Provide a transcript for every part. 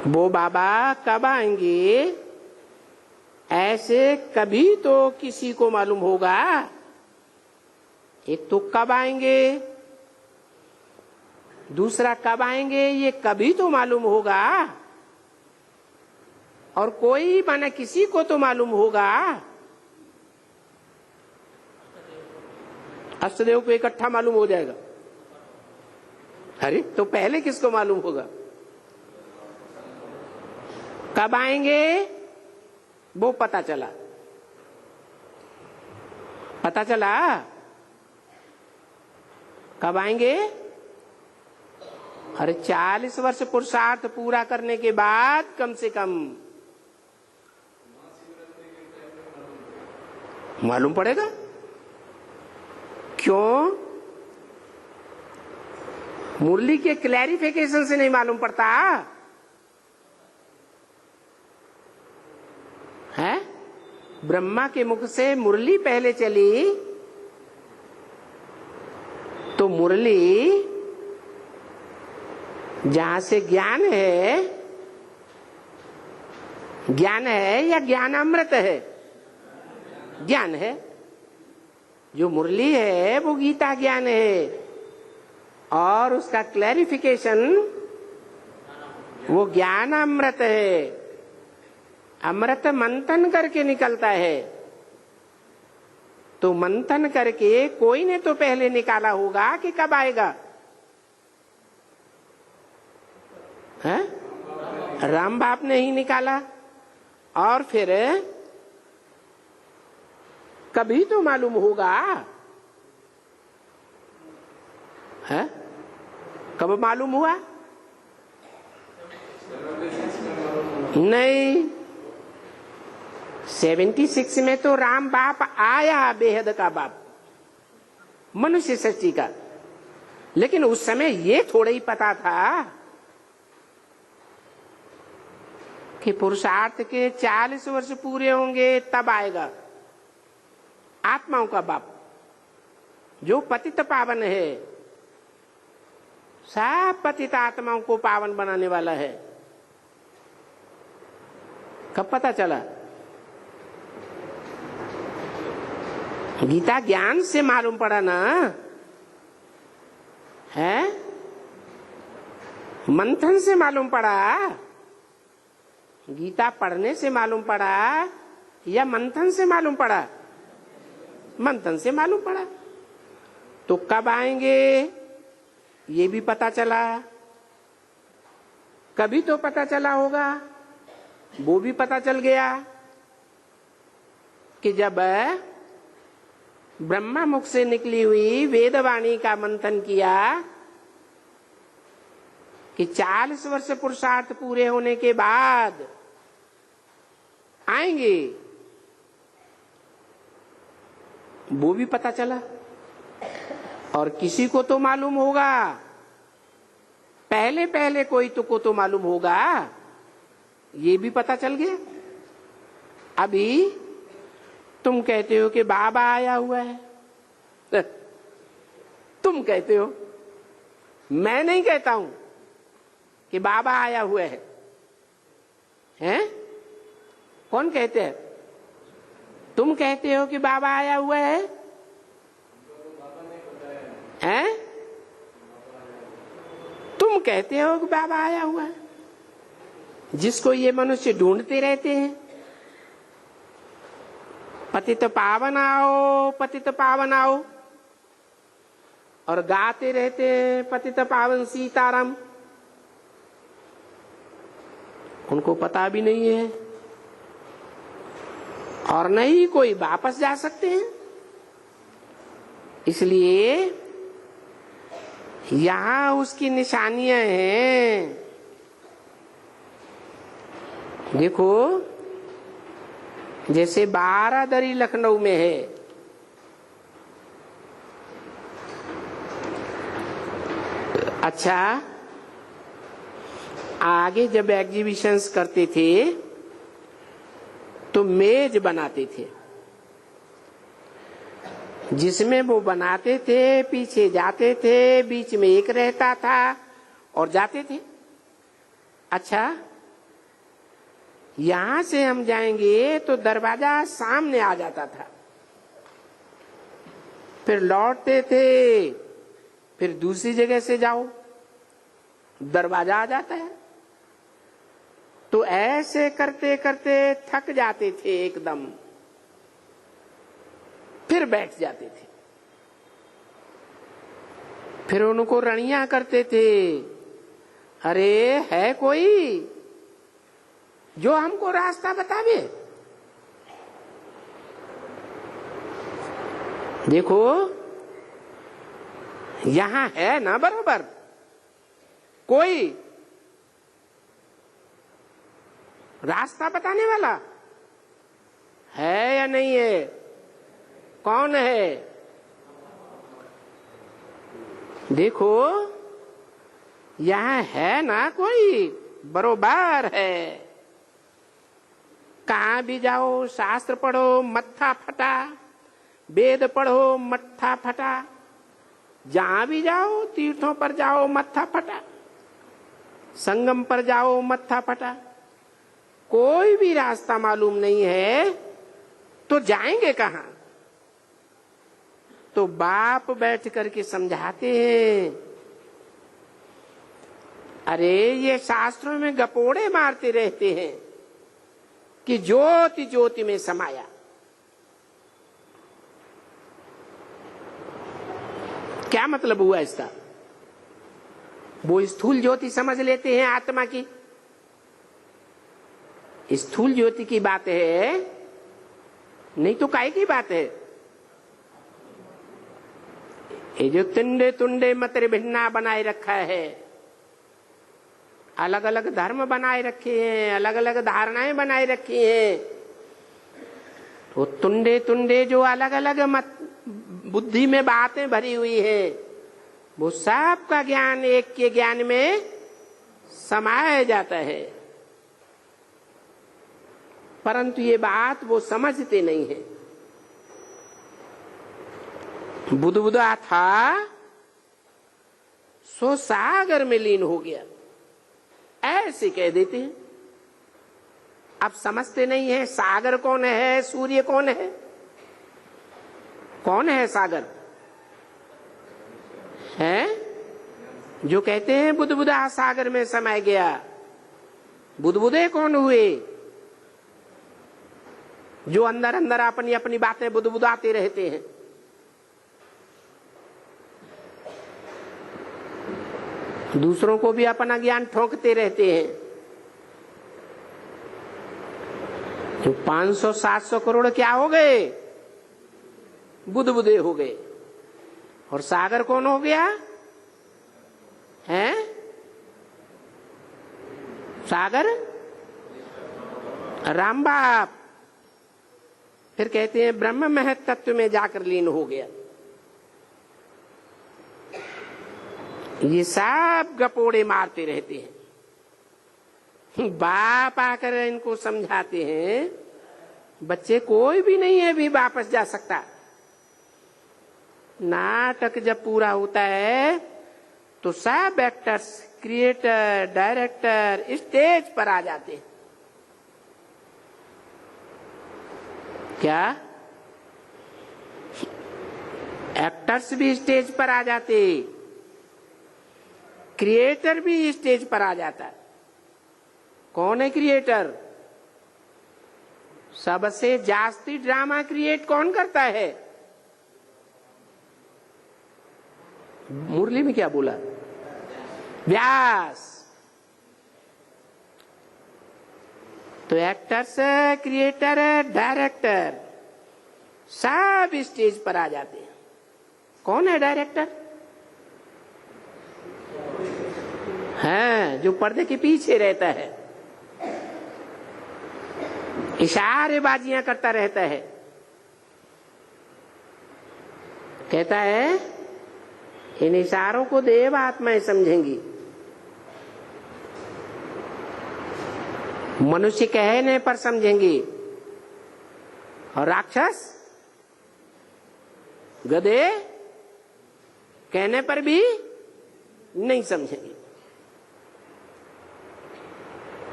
वो बाबा कब आएंगे ऐसे कभी तो किसी को मालूम होगा। एक तो कब आएंगे, दूसरा कब आएंगे ये कभी तो मालूम होगा, और कोई माने किसी को तो मालूम होगा। अष्टदेव को इकट्ठा मालूम हो जाएगा। अरे तो पहले किसको मालूम होगा? कब आएंगे वो पता चला। पता चला कब आएंगे? अरे 40 वर्ष पुरुषार्थ पूरा करने के बाद कम से कम मालूम पड़ेगा। क्यों? मुरली के क्लैरिफिकेशन से नहीं मालूम पड़ता है। ब्रह्मा के मुख से मुरली पहले चली तो मुरली जहां से ज्ञान है, ज्ञान है या ज्ञान अमृत है? ज्ञान है। जो मुरली है वो गीता ज्ञान है, और उसका क्लैरिफिकेशन वो ज्ञान अमृत है। अमृत मंथन करके निकलता है, तो मंथन करके कोई ने तो पहले निकाला होगा कि कब आएगा है? राम बाप ने ही निकाला, और फिर कभी तो मालूम होगा है? कब मालूम हुआ? नहीं, 76 में तो राम बाप आया, बेहद का बाप, मनुष्य सृष्टि का। लेकिन उस समय ये थोड़ा ही पता था कि पुरुषार्थ के 40 वर्ष पूरे होंगे तब आएगा आत्माओं का बाप, जो पतित पावन है, सब पतित आत्माओं को पावन बनाने वाला है। कब पता चला? गीता ज्ञान से मालूम पड़ा ना है? मंथन से मालूम पड़ा? गीता पढ़ने से मालूम पड़ा या मंथन से मालूम पड़ा? मंथन से मालूम पड़ा। तो कब आएंगे ये भी पता चला। कभी तो पता चला होगा, वो भी पता चल गया कि जब ब्रह्मा मुख से निकली हुई वेदवाणी का मंथन किया कि 40 वर्ष पुरुषार्थ पूरे होने के बाद आएंगे, वो भी पता चला। और किसी को तो मालूम होगा, पहले पहले कोई को तो मालूम होगा, ये भी पता चल गया। अभी तुम कहते हो कि बाबा आया हुआ है, तुम कहते हो, मैं नहीं कहता हूं कि बाबा आया हुआ है। हैं? कौन कहते हैं? तुम कहते हो कि बाबा आया हुआ है? हैं? तुम कहते हो कि बाबा आया हुआ है, जिसको ये मनुष्य ढूंढते रहते हैं। पतित पावन आओ, पतित पावन आओ, और गाते रहते हैं पतित पावन सीताराम। उनको पता भी नहीं है, और नहीं कोई वापस जा सकते हैं। इसलिए यहां उसकी निशानियां हैं। देखो, जैसे बारादरी लखनऊ में है, अच्छा, आगे जब एग्जीबिशंस करते थे तो मेज बनाते थे, जिसमें वो बनाते थे, पीछे जाते थे, बीच में एक रहता था और जाते थे। अच्छा, यहां से हम जाएंगे तो दरवाजा सामने आ जाता था, फिर लौटते थे, फिर दूसरी जगह से जाओ, दरवाजा आ जाता है। तो ऐसे करते करते थक जाते थे एकदम, फिर बैठ जाते थे। फिर उनको रणियां करते थे, अरे है कोई जो हमको रास्ता बतावे? देखो यहां है ना बराबर कोई रास्ता बताने वाला, है या नहीं है? कौन है? देखो यहां है ना कोई, बरोबर है। कहां भी जाओ, शास्त्र पढ़ो मत्था फटा, वेद पढ़ो मत्था फटा, जहां भी जाओ, तीर्थों पर जाओ मत्था फटा, संगम पर जाओ मत्था फटा, कोई भी रास्ता मालूम नहीं है तो जाएंगे कहां? तो बाप बैठ करके समझाते हैं, अरे ये शास्त्रों में गपोड़े मारते रहते हैं कि ज्योति ज्योति में समाया। क्या मतलब हुआ इसका? वो स्थूल ज्योति समझ लेते हैं आत्मा की, स्थूल ज्योति की बात है, नहीं तो काय की बात है? ये जो तुंडे तुंडे मतरे भिन्ना बनाए रखा है, अलग अलग धर्म बनाए रखे हैं, अलग अलग धारणाएं बनाए रखी हैं, तो तुंडे तुंडे जो अलग अलग मत बुद्धि में बातें भरी हुई है, वो सब का ज्ञान एक के ज्ञान में समाया जाता है, परंतु ये बात वो समझते नहीं है। बुदबुदा था सो सागर में लीन हो गया, ऐसे कह देते हैं। अब समझते नहीं है सागर कौन है, सूर्य कौन है? कौन है सागर? है जो कहते हैं बुदबुदा सागर में समाय गया। बुदबुदे कौन हुए? जो अंदर अंदर अपनी अपनी बातें बुदबुदाते रहते हैं। दूसरों को भी अपना ज्ञान ठोंकते रहते हैं। जो 500-700 करोड़ क्या हो गए? बुदबुदे हो गए। और सागर कौन हो गया है? सागर राम बाप। फिर कहते हैं ब्रह्म महत तत्व में जाकर लीन हो गया। ये सब गपोड़े मारते रहते हैं। बाप आकर इनको समझाते हैं, बच्चे कोई भी नहीं है भी वापस जा सकता। नाटक जब पूरा होता है तो सब एक्टर्स, क्रिएटर, डायरेक्टर स्टेज पर आ जाते हैं। क्या एक्टर्स भी स्टेज पर आ जाते, क्रिएटर भी स्टेज पर आ जाता है। कौन है क्रिएटर? सबसे जास्ती ड्रामा क्रिएट कौन करता है? मुरली में क्या बोला? व्यास। तो एक्टर्स, क्रिएटर, डायरेक्टर सब स्टेज पर आ जाते हैं। कौन है डायरेक्टर? है जो पर्दे के पीछे रहता है, इशारेबाजियां करता रहता है। कहता है इन इशारों को देव आत्माएं समझेंगी। मनुष्य कहने पर समझेंगे और राक्षस गधे कहने पर भी नहीं समझेंगे।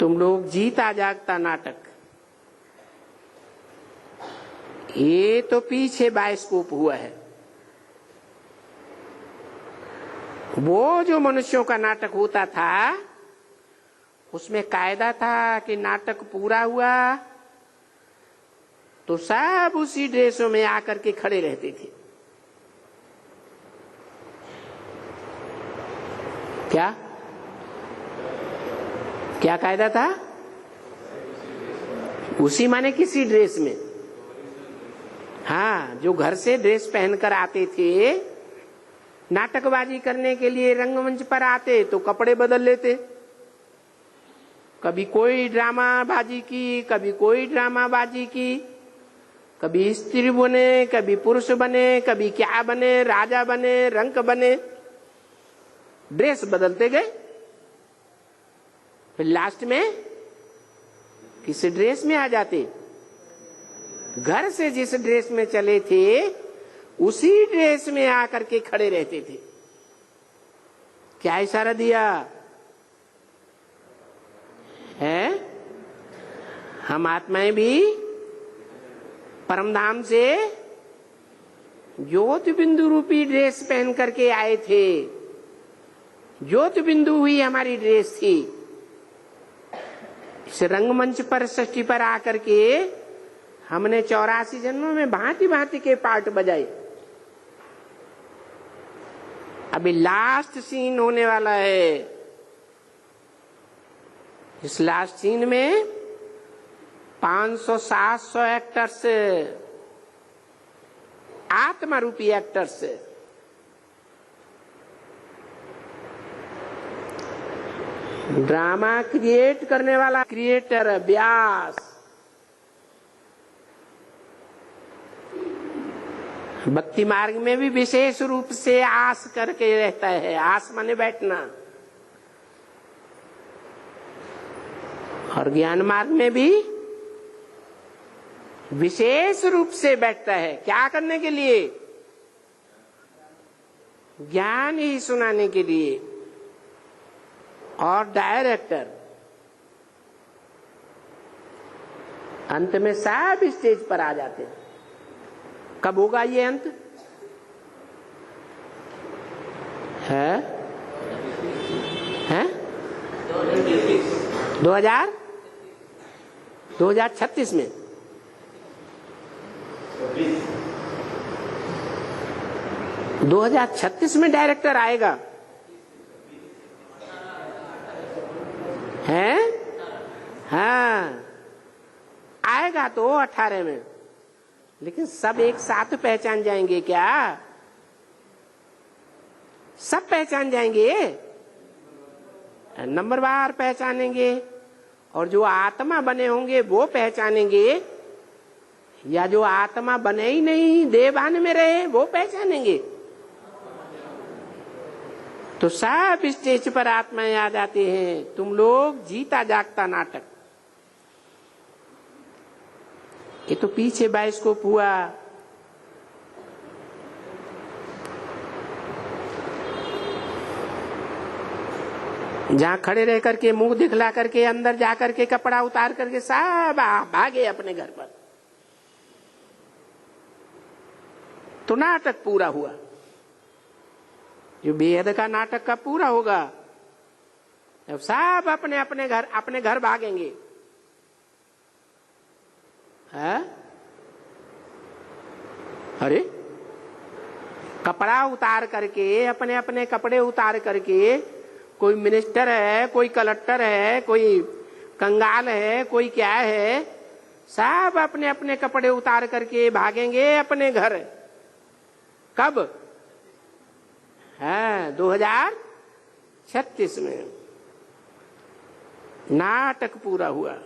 तुम लोग जीता जागता नाटक ये तो पीछे बायोस्कोप हुआ है। वो जो मनुष्यों का नाटक होता था उसमें कायदा था कि नाटक पूरा हुआ तो सब उसी ड्रेसों में आकर के खड़े रहते थे। क्या क्या कायदा था? उसी माने किसी ड्रेस में। हाँ, जो घर से ड्रेस पहनकर आते थे नाटकबाजी करने के लिए रंगमंच पर आते तो कपड़े बदल लेते। कभी कोई ड्रामा बाजी की, कभी कोई ड्रामा बाजी की, कभी स्त्री बने, कभी पुरुष बने, कभी क्या बने, राजा बने, रंक बने, ड्रेस बदलते गए। फिर लास्ट में किस ड्रेस में आ जाते? घर से जिस ड्रेस में चले थे उसी ड्रेस में आकर के खड़े रहते थे। क्या इशारा दिया है? हम आत्माएं भी परमधाम से ज्योति बिंदु रूपी ड्रेस पहन करके आए थे। ज्योति बिंदु हुई हमारी ड्रेस थी। इस रंगमंच पर सृष्टि पर आकर के हमने 84 जन्मों में भांति भांति के पार्ट बजाए। अभी लास्ट सीन होने वाला है। इस लास्ट सीन में 500-700 एक्टर्स, आत्मा रूपी एक्टर्स, ड्रामा क्रिएट करने वाला क्रिएटर व्यास, भक्ति मार्ग में भी विशेष रूप से आस करके रहता है। आस माने बैठना। और ज्ञान मार्ग में भी विशेष रूप से बैठता है। क्या करने के लिए? ज्ञान ही सुनाने के लिए। और डायरेक्टर अंत में सब स्टेज पर आ जाते हैं। कब होगा ये अंत? है 2036 में। 2036 में डायरेक्टर आएगा है? हाँ, आएगा तो 18 में। लेकिन सब एक साथ पहचान जाएंगे क्या? सब पहचान जाएंगे? नंबरवार पहचानेंगे। और जो आत्मा बने होंगे वो पहचानेंगे, या जो आत्मा बने ही नहीं देवान में रहे वो पहचानेंगे? तो सब स्टेज पर आत्माएं आ जाते हैं। तुम लोग जीता जागता नाटक। ये तो पीछे बायोस्कोप हुआ। जहां खड़े रह करके मुंह दिखला करके अंदर जाकर के कपड़ा उतार करके सब भागे अपने घर पर, तो नाटक पूरा हुआ। जो बेहद का नाटक का पूरा होगा, अब सब अपने घर भागेंगे। है? अरे कपड़ा उतार करके, अपने अपने कपड़े उतार करके, कोई मिनिस्टर है, कोई कलेक्टर है, कोई कंगाल है, कोई क्या है, सब अपने अपने कपड़े उतार करके भागेंगे अपने घर। कब? है 2036 में नाटक पूरा हुआ।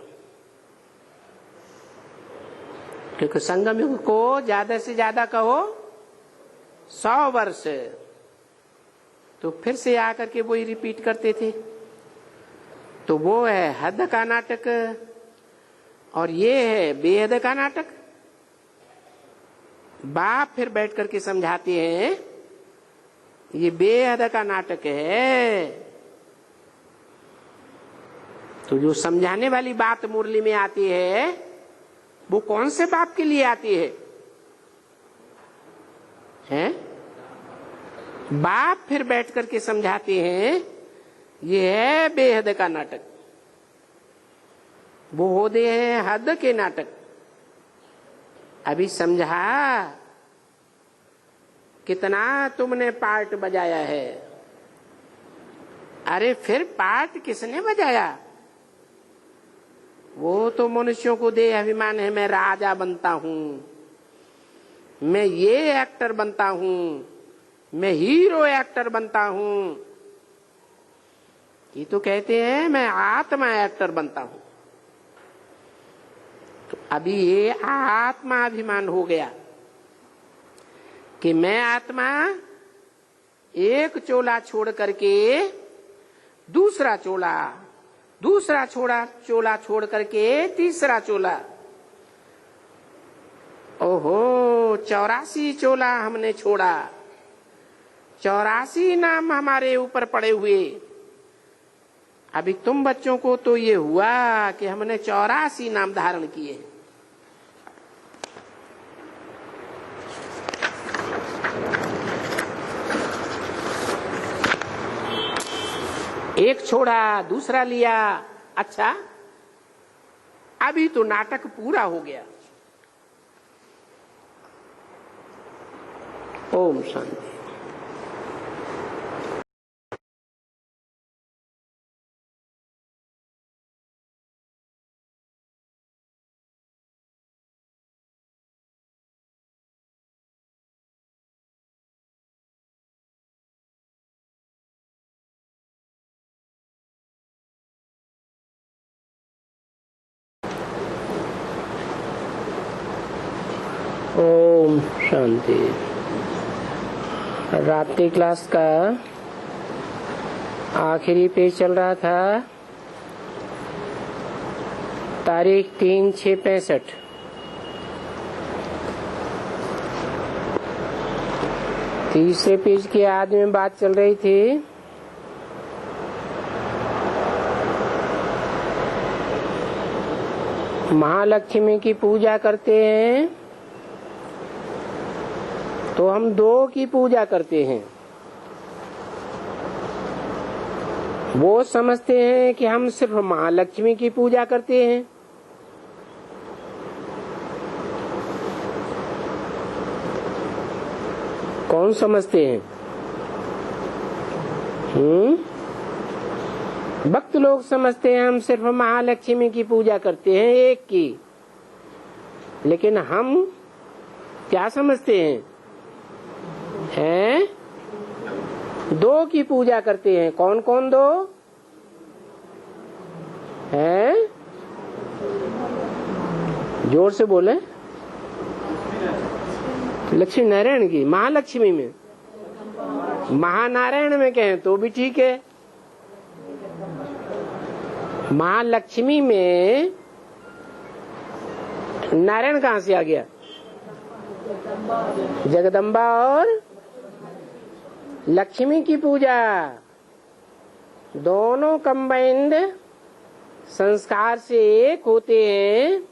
क्योंकि संगम युग को ज्यादा से ज्यादा कहो 100 वर्ष, तो फिर से आकर के वही रिपीट करते थे। तो वो है हद का नाटक और ये है बेहद का नाटक। बाप फिर बैठ करके समझाते हैं ये बेहद का नाटक है। तो जो समझाने वाली बात मुरली में आती है वो कौन से बाप के लिए आती है? हैं? बाप फिर बैठ करके समझाते हैं ये है बेहद का नाटक, वो होते हैं हद के नाटक। अभी समझा कितना तुमने पार्ट बजाया है। अरे फिर पार्ट किसने बजाया? वो तो मनुष्यों को देह अभिमान है, मैं राजा बनता हूं, मैं ये एक्टर बनता हूं, मैं हीरो एक्टर बनता हूं। ये तो कहते हैं मैं आत्मा एक्टर बनता हूं। तो अभी ये आत्मा अभिमान हो गया कि मैं आत्मा एक चोला छोड़ करके दूसरा चोला, दूसरा चोला छोड़ करके तीसरा चोला। ओहो 84 चोला हमने छोड़ा, 84 नाम हमारे ऊपर पड़े हुए। अभी तुम बच्चों को तो ये हुआ कि हमने 84 नाम धारण किए। एक छोड़ा दूसरा लिया। अच्छा अभी तो नाटक पूरा हो गया। ओम शांति। ओम शांति। रात की क्लास का आखिरी पेज चल रहा था, तारीख 3/6/65। तीसरे पेज के आदि में बात चल रही थी महालक्ष्मी की पूजा करते हैं तो हम दो की पूजा करते हैं। वो समझते हैं कि हम सिर्फ महालक्ष्मी की पूजा करते हैं। कौन समझते हैं? भक्त लोग समझते हैं हम सिर्फ महालक्ष्मी की पूजा करते हैं, एक की। लेकिन हम क्या समझते हैं? दो की पूजा करते हैं। कौन कौन दो हैं? जोर से बोले। लक्ष्मी नारायण की, महालक्ष्मी में, महानारायण में कहें तो भी ठीक है। महालक्ष्मी में नारायण कहाँ से आ गया? जगदम्बा और लक्ष्मी की पूजा दोनों कंबाइंड संस्कार से एक होते हैं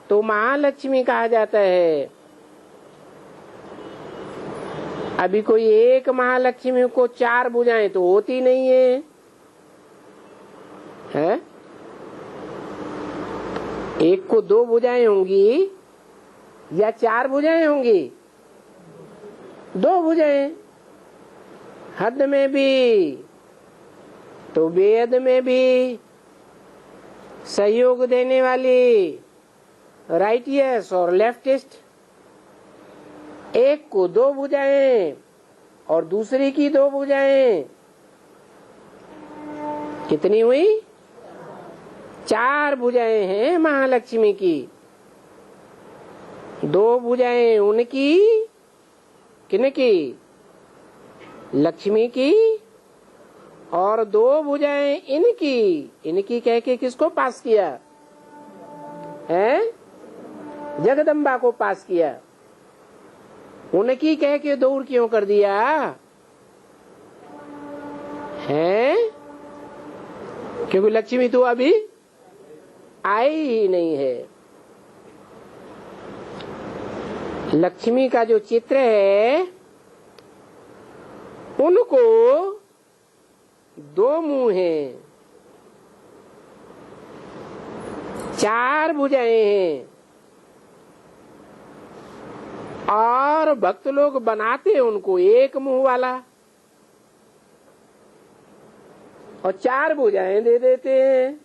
तो महालक्ष्मी कहा जाता है। अभी कोई एक महालक्ष्मी को 4 भुजाएं तो होती नहीं है, है? एक को 2 भुजाएं होंगी या 4 भुजाएं होंगी? 2 भुजाएं। हद में भी तो वेद में भी सहयोग देने वाली राइटियस और लेफ्टिस्ट। एक को 2 भुजाएं और दूसरी की 2 भुजाएं। कितनी हुई? 4 भुजाएं हैं महालक्ष्मी की। 2 भुजाएं उनकी, किनकी? लक्ष्मी की, और 2 भुजाएं इनकी। इनकी कह के किसको पास किया है? जगदम्बा को पास किया। उनकी कह के दूर क्यों कर दिया है? क्योंकि लक्ष्मी तो अभी आई ही नहीं है। लक्ष्मी का जो चित्र है उनको 2 मुंह हैं, 4 भुजाएं हैं, और भक्त लोग बनाते हैं उनको 1 मुंह वाला और 4 भुजाएं दे देते हैं।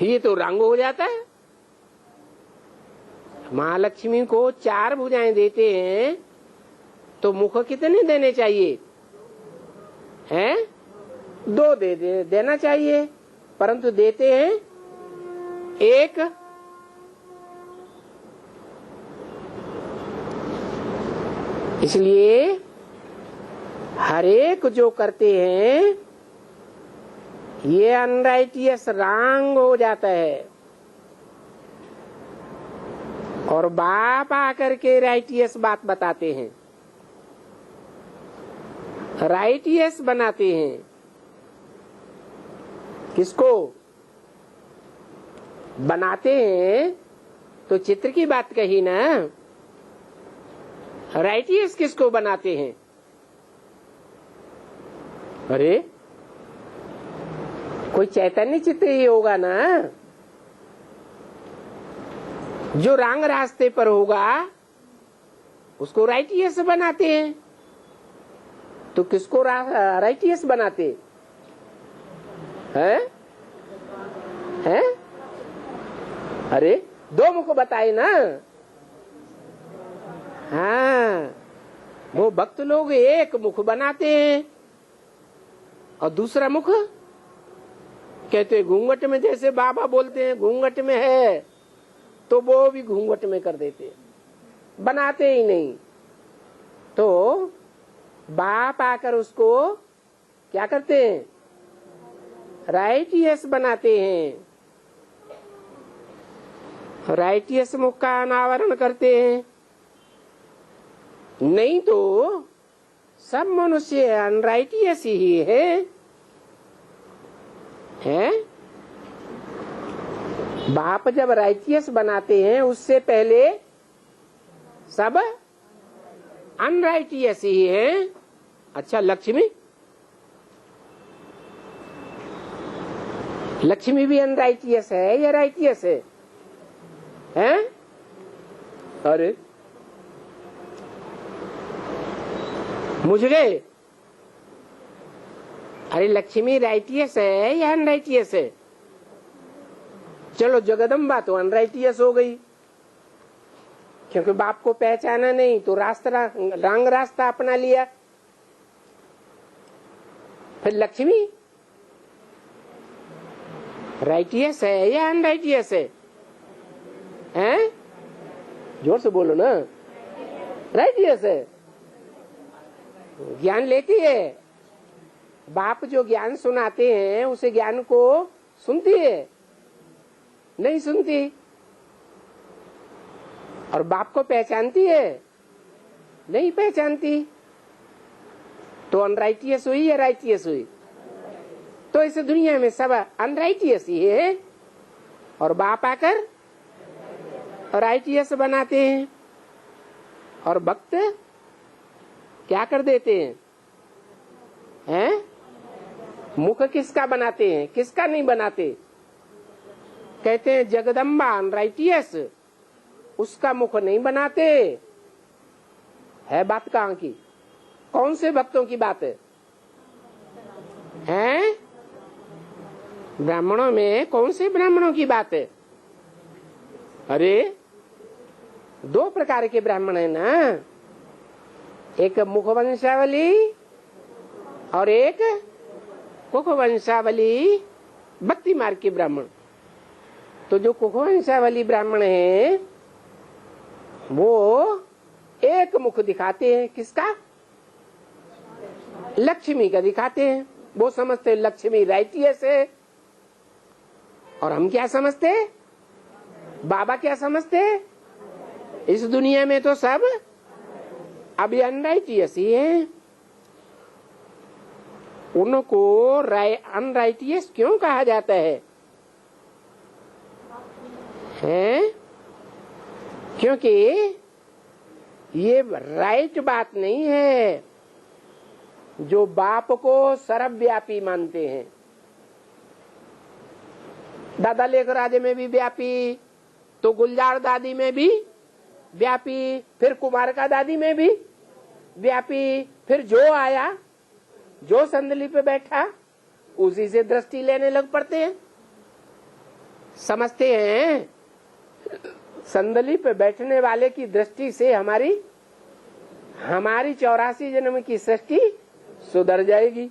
ये तो रंग हो जाता है। महालक्ष्मी को 4 भुजाएं देते हैं तो मुख कितने देने चाहिए? हैं? 2 देना चाहिए, परंतु देते हैं 1। इसलिए हर एक जो करते हैं ये अनराइटियस रंग हो जाता है, और बाप आकर के राइटियस बात बताते हैं, राइटियस बनाते हैं। किसको बनाते हैं? तो चित्र की बात कही ना। राइटियस किसको बनाते हैं? अरे कोई चैतन्य चित्र ही होगा ना, जो रंग रास्ते पर होगा उसको राइटियस बनाते हैं। तो किसको राइटियस बनाते हैं? हैं? अरे 2 मुख बताए ना। हाँ, वो भक्त लोग 1 मुख बनाते हैं और दूसरा मुख कहते घूंघट में, जैसे बाबा बोलते हैं घूंघट में है, तो वो भी घूंघट में कर देते, बनाते ही नहीं। तो बाप आकर उसको क्या करते हैं? राइटियस बनाते हैं, राइटियस मुख का अनावरण करते हैं। नहीं तो सब मनुष्य अनराइटियस ही है। बाप जब राइटियस बनाते हैं उससे पहले सब अनराइटियस ही है। अच्छा, लक्ष्मी भी अनराइटियस है या राइटियस है? हैं? अरे मुझ गए। अरे लक्ष्मी राइटियस है या अनराइटियस है? चलो जगदम्बा तो अनराइटियस हो गई, क्योंकि बाप को पहचाना नहीं तो रंग रास्ता अपना लिया। फिर लक्ष्मी राइटियस है या अनराइटियस है? हैं? जोर से बोलो ना। राइटियस है। ज्ञान लेती है। बाप जो ज्ञान सुनाते हैं उसे ज्ञान को सुनती है? नहीं सुनती। और बाप को पहचानती है? नहीं पहचानती। तो अनराइटियस हुई या राइटियस हुई? तो इस दुनिया में सब अनराइटियस ही है, और बाप आकर राइटियस बनाते हैं। और भक्त क्या कर देते हैं? हैं? मुख किसका बनाते हैं, किसका नहीं बनाते? कहते हैं जगदम्बा अनराइटियस, उसका मुख नहीं बनाते। है बात कहाँ की? कौन से भक्तों की बात है? हैं? ब्राह्मणों में कौन से ब्राह्मणों की बात है? अरे 2 प्रकार के ब्राह्मण है ना, एक मुखवंशावली और एक कुखवंशावली भक्ति मार्ग के ब्राह्मण। तो जो कुखवंशावली ब्राह्मण है वो 1 मुख दिखाते हैं। किसका? लक्ष्मी का दिखाते हैं। वो समझते लक्ष्मी राइटियस है, और हम क्या समझते? बाबा क्या समझते? इस दुनिया में तो सब अभी अनराइटियस ही है। उनको अनराइटियस क्यों कहा जाता है? हैं? क्योंकि ये राइट बात नहीं है। जो बाप को सर्वव्यापी मानते हैं, दादा लेकर राजे में भी व्यापी, तो गुलजार दादी में भी व्यापी, फिर कुमार का दादी में भी व्यापी, फिर जो आया, जो संदली पे बैठा, उसी से दृष्टि लेने लग पड़ते हैं। समझते हैं संदली पे बैठने वाले की दृष्टि से हमारी 84 जन्म की सृष्टि सुधर जाएगी।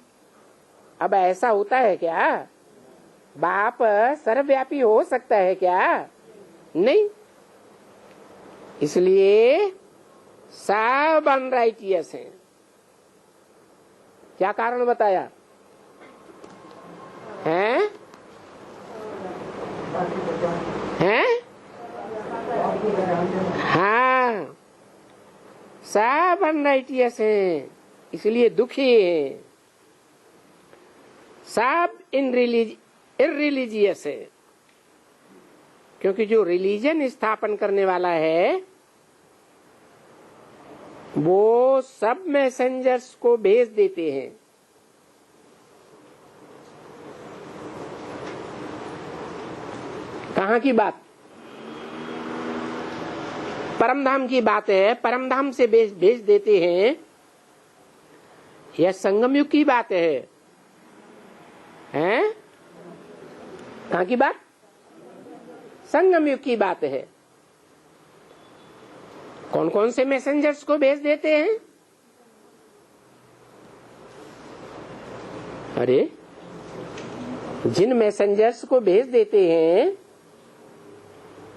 अब ऐसा होता है क्या? बाप सर्वव्यापी हो सकता है क्या? नहीं। इसलिए सब अनराइटियस हैं। क्या कारण बताया है? हाँ, सब अनराइटियस हैं, इसलिए दुखी है। सब इररिलीजियस है, क्योंकि जो रिलीजन स्थापन करने वाला है वो सब मैसेंजर्स को भेज देते हैं। कहाँ की बात? परमधाम की बात है। परमधाम से भेज देते हैं। यह संगम युग की बात है। हैं? कहाँ की बात? संगम युग की बात है। कौन कौन से मैसेंजर्स को भेज देते हैं? अरे, जिन मैसेंजर्स को भेज देते हैं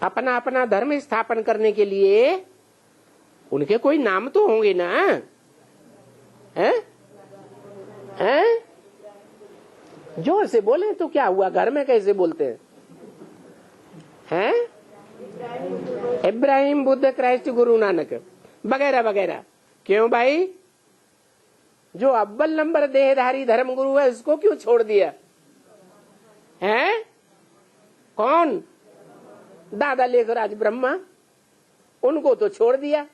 अपना अपना धर्म स्थापन करने के लिए, उनके कोई नाम तो होंगे ना? हैं? हैं? जोर से बोले तो क्या हुआ? घर में कैसे बोलते हैं? हैं? इब्राहिम, बुद्ध, क्राइस्ट, गुरु नानक वगैरह वगैरह। क्यों भाई? जो अव्वल नंबर देहधारी धर्म गुरु है उसको क्यों छोड़ दिया? हैं? कौन? दादा लेखराज ब्रह्मा, उनको तो छोड़ दिया।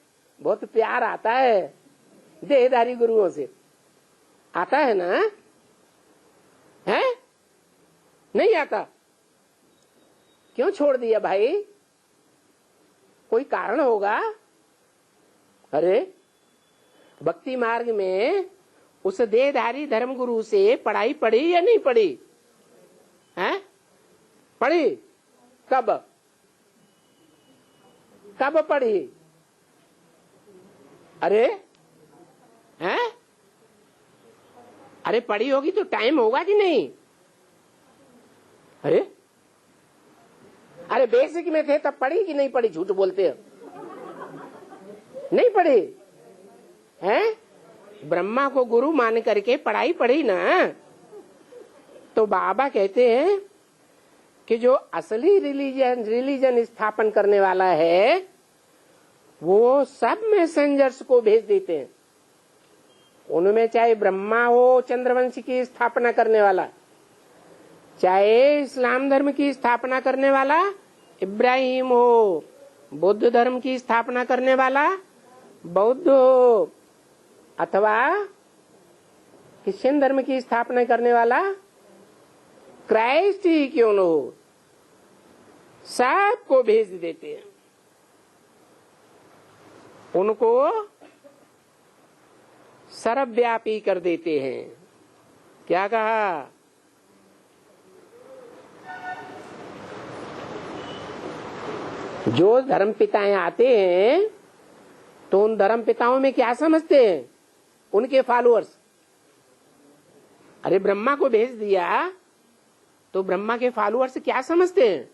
बहुत प्यार आता है देहधारी गुरुओं से, आता है ना? है? नहीं आता? क्यों छोड़ दिया भाई? कोई कारण होगा। अरे, भक्ति मार्ग में उस देहधारी धर्म गुरु से पढ़ाई पढ़ी या नहीं पढ़ी? हैं? पढ़ी? कब कब पढ़ी? अरे हैं? अरे पढ़ी होगी तो टाइम होगा कि नहीं? अरे अरे बेसिक में थे तब पढ़ी कि नहीं पढ़ी? झूठ बोलते हो। नहीं पढ़ी हैं? ब्रह्मा को गुरु मान करके पढ़ाई पढ़ी ना। तो बाबा कहते हैं कि जो असली रिलीजन स्थापन करने वाला है वो सब मैसेंजर्स को भेज देते हैं। उनमें चाहे ब्रह्मा हो चंद्रवंश की स्थापना करने वाला, चाहे इस्लाम धर्म की स्थापना करने वाला इब्राहिम हो, बुद्ध धर्म की स्थापना करने वाला बौद्ध हो, अथवा क्रिश्चियन धर्म की स्थापना करने वाला क्राइस्ट ही क्यों न हो, सबको भेज देते हैं। उनको सर्वव्यापी कर देते हैं। क्या कहा? जो धर्म पिताएं आते हैं तो उन धर्म पिताओं में क्या समझते हैं? उनके फॉलोअर्स। अरे ब्रह्मा को भेज दिया तो ब्रह्मा के फॉलोअर्स क्या समझते हैं?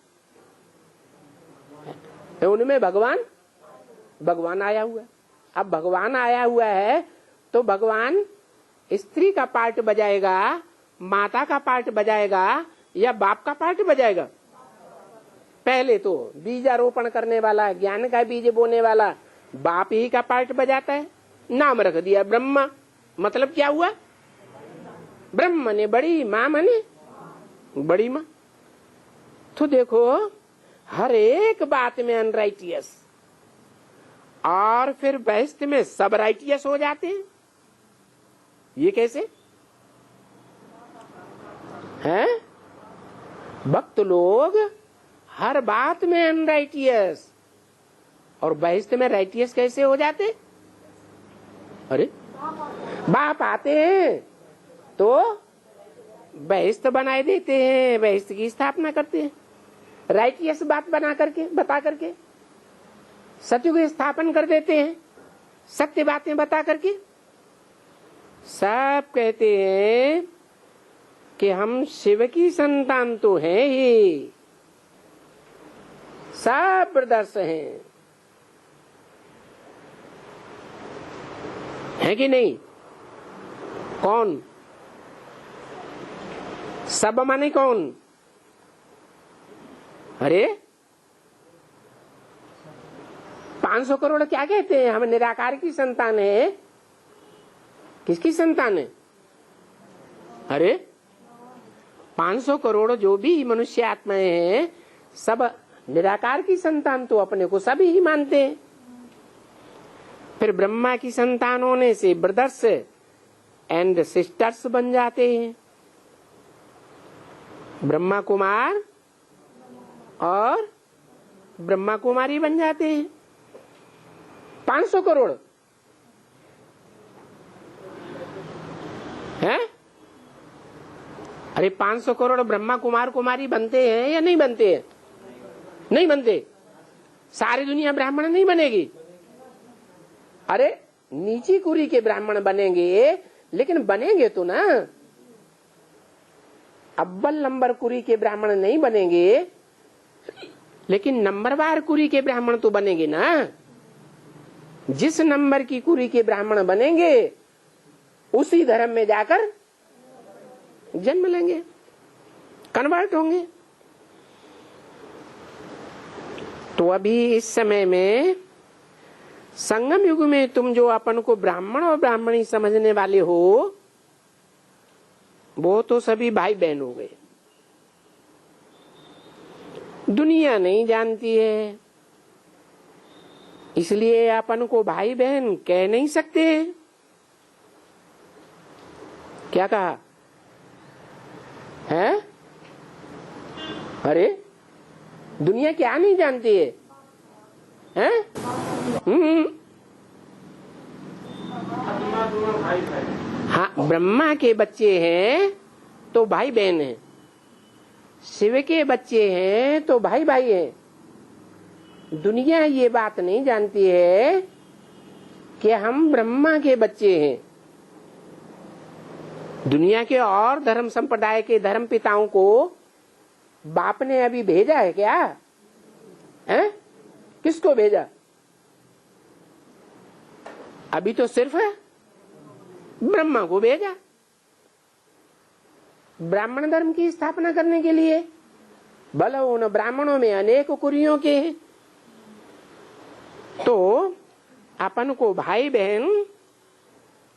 तो उनमें भगवान आया हुआ है। अब भगवान आया हुआ है तो भगवान स्त्री का पार्ट बजाएगा, माता का पार्ट बजाएगा या बाप का पार्ट बजाएगा? पहले तो बीजारोपण करने वाला, ज्ञान का बीज बोने वाला बाप ही का पार्ट बजाता है। नाम रख दिया ब्रह्मा। मतलब क्या हुआ? ब्रह्म ने बड़ी माँ मने बड़ी माँ। तो देखो हर एक बात में अनराइटियस, और फिर बहस्त में सब राइटियस हो जाते हैं। ये कैसे हैं? भक्त लोग हर बात में अनराइटियस, और बहस्त में राइटियस कैसे हो जाते? अरे बाप आते हैं तो बहस्त बनाए देते हैं, बहस्त की स्थापना करते हैं, राइटियस बात बना करके बता करके सत्युग स्थापन कर देते हैं, सत्य बातें बता करके। सब कहते हैं कि हम शिव की संतान तो हैं ही, सब ब्रदर्स हैं, है कि नहीं? कौन? सब माने कौन? अरे 500 करोड़ क्या कहते हैं? हम निराकार की संतान है। किसकी संतान है? अरे 500 करोड़ जो भी मनुष्य आत्माएं हैं सब निराकार की संतान तो अपने को सभी ही मानते हैं। फिर ब्रह्मा की संतान होने से ब्रदर्स एंड सिस्टर्स बन जाते हैं, ब्रह्मा कुमार और ब्रह्मा कुमारी बन जाते हैं। 500 करोड़ हैं? अरे 500 करोड़ ब्रह्मा कुमार कुमारी बनते हैं या नहीं बनते हैं? नहीं बनते। सारी दुनिया ब्राह्मण नहीं बनेगी। अरे नीची कुरी के ब्राह्मण बनेंगे, लेकिन बनेंगे तो ना। अव्वल नंबर कुरी के ब्राह्मण नहीं बनेंगे, लेकिन नंबरवार कुरी के ब्राह्मण तो बनेंगे ना। जिस नंबर की कुरी के ब्राह्मण बनेंगे उसी धर्म में जाकर जन्म लेंगे, कन्वर्ट होंगे। तो अभी इस समय में संगम युग में तुम जो अपन को ब्राह्मण और ब्राह्मणी समझने वाले हो वो तो सभी भाई बहन हो गए। दुनिया नहीं जानती है, इसलिए अपन को भाई बहन कह नहीं सकते। क्या कहा है? अरे दुनिया क्या नहीं जानती है? हैं? हाँ, ब्रह्मा के बच्चे हैं तो भाई बहन हैं, शिव के बच्चे हैं तो भाई भाई हैं। दुनिया ये बात नहीं जानती है कि हम ब्रह्मा के बच्चे हैं। दुनिया के और धर्म संप्रदाय के धर्म पिताओं को बाप ने अभी भेजा है क्या? हैं? किसको भेजा? अभी तो सिर्फ ब्रह्मा को भेजा, ब्राह्मण धर्म की स्थापना करने के लिए। भले उन ब्राह्मणों में अनेक कुरियों के हैं, तो अपन को भाई बहन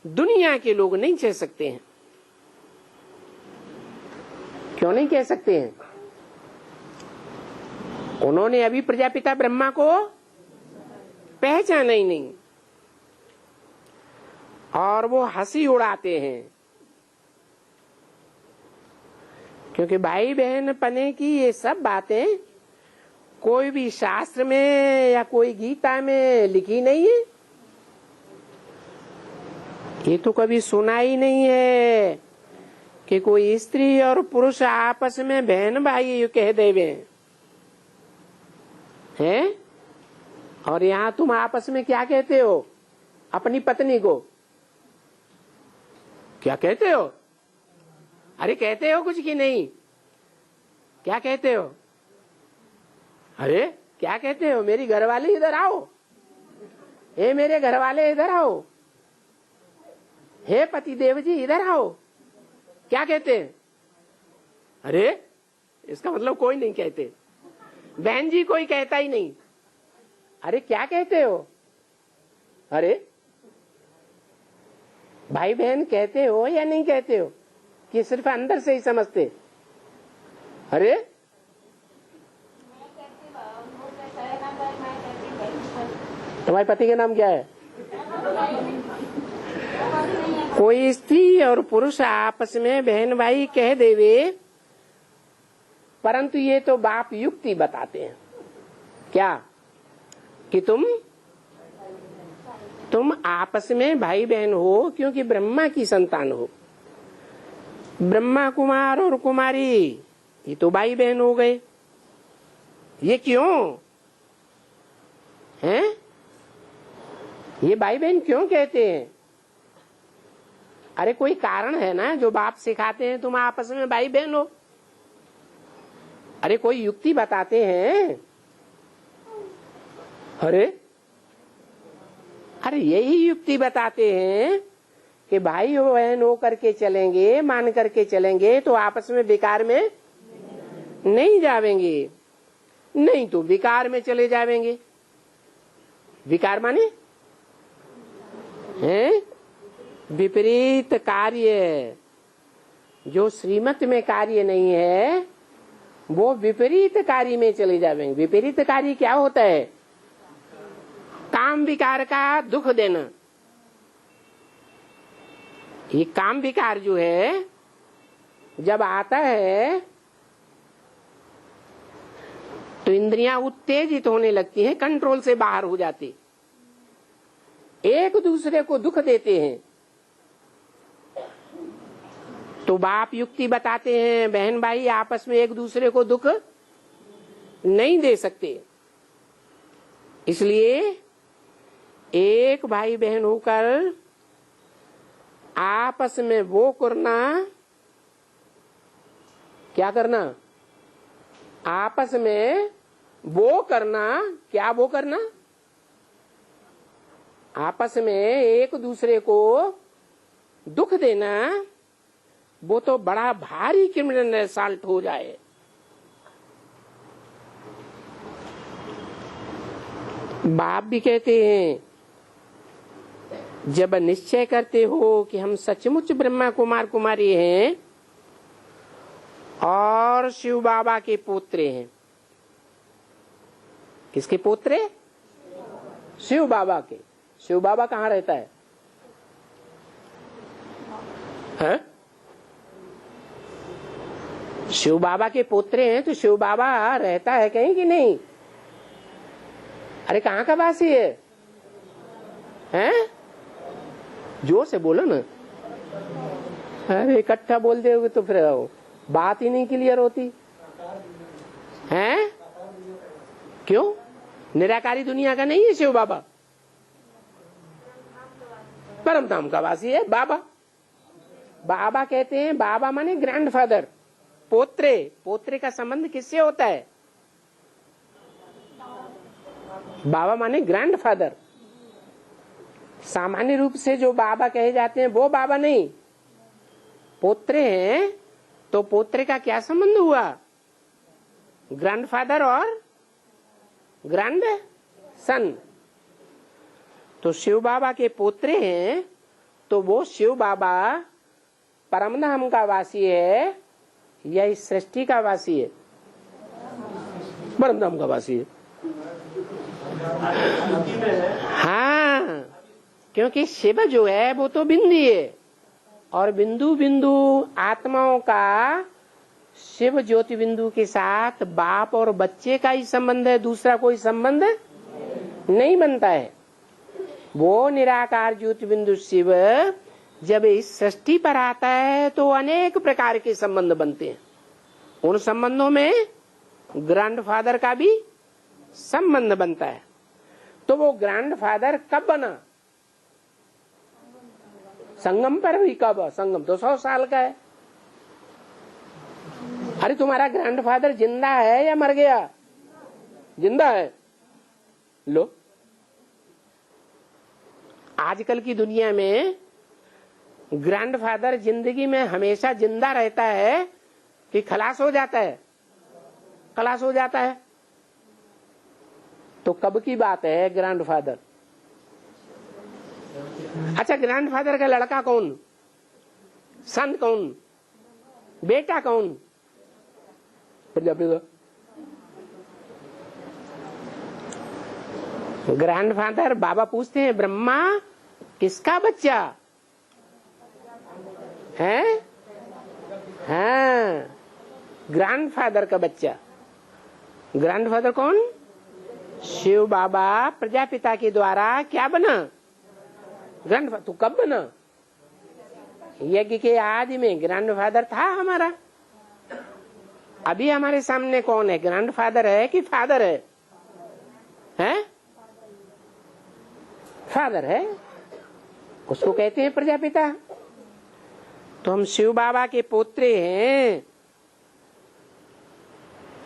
दुनिया के लोग नहीं कह सकते हैं। क्यों नहीं कह सकते हैं? उन्होंने अभी प्रजापिता ब्रह्मा को पहचाना ही नहीं, और वो हंसी उड़ाते हैं। क्योंकि भाई बहन पने की ये सब बातें कोई भी शास्त्र में या कोई गीता में लिखी नहीं है। ये तो कभी सुना ही नहीं है कि कोई स्त्री और पुरुष आपस में बहन भाई कह देवे हैं। और यहाँ तुम आपस में क्या कहते हो? अपनी पत्नी को क्या कहते हो? अरे कहते हो कुछ कि नहीं? क्या कहते हो? अरे क्या कहते हो? मेरी घरवाली इधर आओ, हे मेरे घरवाले इधर आओ, हे पति देव जी इधर आओ। क्या कहते हैं? अरे इसका मतलब कोई नहीं कहते। बहन जी कोई कहता ही नहीं। अरे क्या कहते हो? अरे भाई बहन कहते हो या नहीं कहते हो कि सिर्फ अंदर से ही समझते? अरे तुम्हारे पति का नाम क्या है? कोई स्त्री और पुरुष आपस में बहन भाई कह देवे, परंतु ये तो बाप युक्ति बताते हैं क्या कि तुम आपस में भाई बहन हो क्योंकि ब्रह्मा की संतान हो। ब्रह्मा कुमार और कुमारी ये तो भाई बहन हो गए। ये क्यों हैं? ये भाई बहन क्यों कहते हैं? अरे कोई कारण है ना जो बाप सिखाते हैं तुम आपस में भाई बहन हो। अरे कोई युक्ति बताते हैं। अरे यही युक्ति बताते हैं कि भाई हो बहन हो करके चलेंगे, मान करके चलेंगे तो आपस में विकार में नहीं जावेंगे, नहीं तो विकार में चले जावेंगे। विकार माने हैं विपरीत कार्य। जो श्रीमत में कार्य नहीं है वो विपरीत कार्य में चले जावेंगे। विपरीत कार्य क्या होता है? काम विकार का दुख देना। ये काम विकार जो है जब आता है तो इंद्रियां उत्तेजित होने लगती हैं, कंट्रोल से बाहर हो जाती, एक दूसरे को दुख देते हैं। तो बाप युक्ति बताते हैं बहन भाई आपस में एक दूसरे को दुख नहीं दे सकते, इसलिए एक भाई बहन होकर आपस में वो करना, क्या करना? आपस में वो करना, क्या वो करना? आपस में एक दूसरे को दुख देना, वो तो बड़ा भारी क्रिमिनल असॉल्ट हो जाए। बाप भी कहते हैं जब निश्चय करते हो कि हम सचमुच ब्रह्मा कुमार कुमारी हैं और शिव बाबा के पोत्रे हैं। किसके पोत्रे? शिव बाबा के। शिव बाबा कहाँ रहता है? हैं? शिव बाबा के पोत्रे हैं तो शिव बाबा रहता है कहीं कि नहीं? अरे कहाँ का वासी है? हैं? जोर से बोलो ना। अरे इकट्ठा बोल दोगे तो फिर बात ही नहीं क्लियर होती हैं। क्यों? निराकारी दुनिया का नहीं है शिव बाबा? परम धाम का वासी है बाबा। बाबा कहते हैं, बाबा माने ग्रैंडफादर। पोत्रे, पोत्रे का संबंध किससे होता है? बाबा माने ग्रैंडफादर। सामान्य रूप से जो बाबा कहे जाते हैं वो बाबा नहीं, पोत्रे हैं। तो पोत्रे का क्या संबंध हुआ? ग्रैंडफादर और ग्रैंड सन। तो शिव बाबा के पोत्रे हैं तो वो शिव बाबा परमधाम का वासी है या इस सृष्टि का वासी है? परमधाम का वासी है। हाँ, क्योंकि शिव जो है वो तो बिंदु है और बिंदु बिंदु आत्माओं का शिव ज्योति बिंदु के साथ बाप और बच्चे का ही संबंध है, दूसरा कोई संबंध नहीं बनता है। वो निराकार ज्योति बिंदु शिव जब इस सृष्टि पर आता है तो अनेक प्रकार के संबंध बनते हैं। उन संबंधों में ग्रैंडफादर का भी संबंध बनता है। तो वो ग्रैंडफादर कब बना? संगम पर हुई। कब? संगम तो 100 साल का है। अरे तुम्हारा ग्रैंडफादर जिंदा है या मर गया? जिंदा है। लो, आजकल की दुनिया में ग्रैंडफादर जिंदगी में हमेशा जिंदा रहता है कि खलास हो जाता है? खलास हो जाता है। तो कब की बात है ग्रैंडफादर? अच्छा, ग्रैंडफादर का लड़का कौन? सन कौन? बेटा कौन? ग्रैंडफादर बाबा पूछते हैं, ब्रह्मा किसका बच्चा है? हाँ, ग्रैंडफादर का बच्चा। ग्रैंडफादर कौन? शिव बाबा प्रजापिता के द्वारा क्या बना? ग्रैंडफादर। तो कब बना? यज्ञ के आदि में ग्रैंडफादर था हमारा। अभी हमारे सामने कौन है? ग्रैंडफादर है कि फादर है? हैं? फादर है, उसको कहते हैं प्रजापिता। तो हम शिव बाबा के पोत्रे हैं,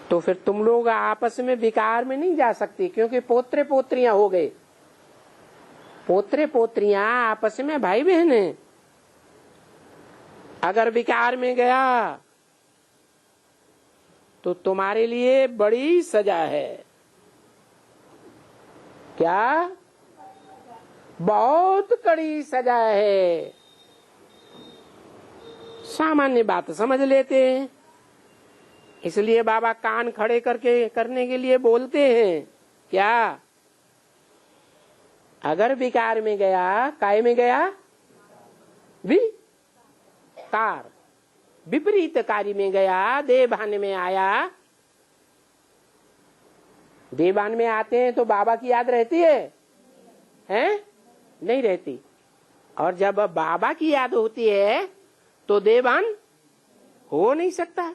तो फिर तुम लोग आपस में विकार में नहीं जा सकते, क्योंकि पोत्रे पोत्रियां हो गए। पोत्रे पोत्रियां आपस में भाई बहन हैं। अगर विकार में गया तो तुम्हारे लिए बड़ी सजा है। क्या? बहुत कड़ी सजा है। सामान्य बात समझ लेते हैं, इसलिए बाबा कान खड़े करके करने के लिए बोलते हैं। क्या? अगर विकार में गया, काय में गया? विकार, विपरीत कार्य में गया, देवभान में आया। देवभान में आते हैं तो बाबा की याद रहती है? हैं? नहीं रहती। और जब बाबा की याद होती है तो देवभान हो नहीं सकता।